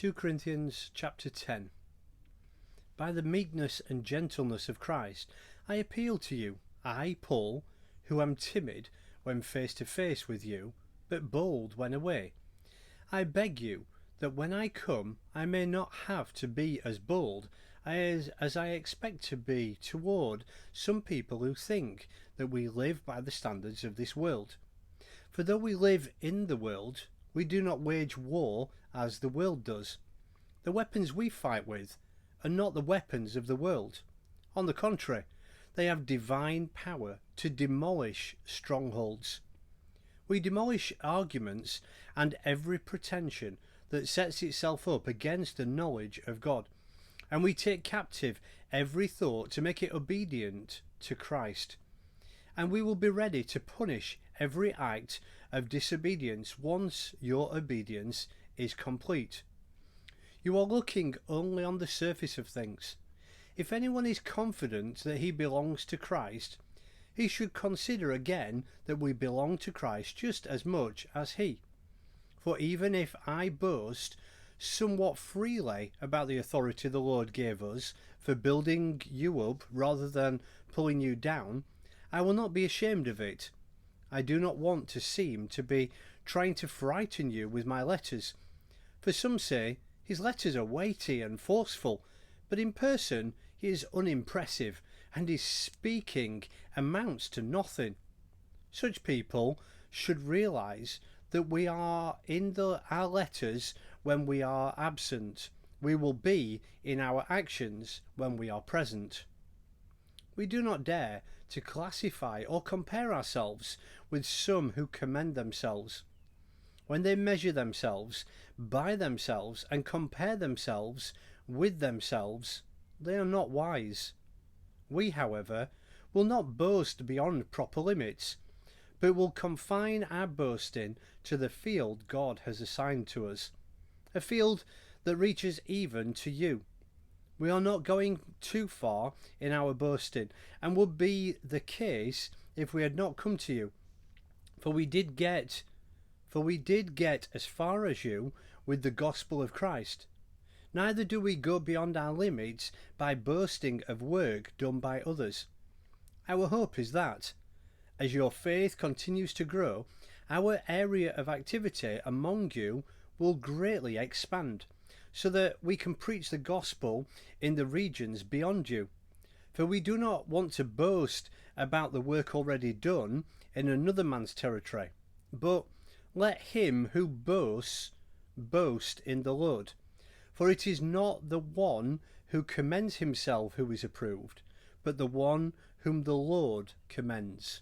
2 Corinthians chapter 10. By the meekness and gentleness of Christ, I appeal to you, I, Paul, who am timid when face to face with you, but bold when away. I beg you that when I come, I may not have to be as bold as I expect to be toward some people who think that we live by the standards of this world. For though we live in the world, we do not wage war as the world does. The weapons we fight with are not the weapons of the world. On the contrary, they have divine power to demolish strongholds. We demolish arguments and every pretension that sets itself up against the knowledge of God, and we take captive every thought to make it obedient to Christ. And we will be ready to punish every act of disobedience once your obedience is complete. You are looking only on the surface of things. If anyone is confident that he belongs to Christ, he should consider again that we belong to Christ just as much as he. For even if I boast somewhat freely about the authority the Lord gave us for building you up rather than pulling you down, I will not be ashamed of it. I do not want to seem to be trying to frighten you with my letters. For some say, his letters are weighty and forceful, but in person he is unimpressive, and his speaking amounts to nothing. Such people should realize that we are in our letters when we are absent. We will be in our actions when we are present. We do not dare to classify or compare ourselves with some who commend themselves. When they measure themselves by themselves and compare themselves with themselves, they are not wise. We, however, will not boast beyond proper limits, but will confine our boasting to the field God has assigned to us, a field that reaches even to you. We are not going too far in our boasting, and would be the case if we had not come to you. For we did get as far as you with the gospel of Christ. Neither do we go beyond our limits by boasting of work done by others. Our hope is that, as your faith continues to grow, our area of activity among you will greatly expand, so that we can preach the gospel in the regions beyond you. For we do not want to boast about the work already done in another man's territory, but let him who boasts boast in the Lord. For it is not the one who commends himself who is approved, but the one whom the Lord commends.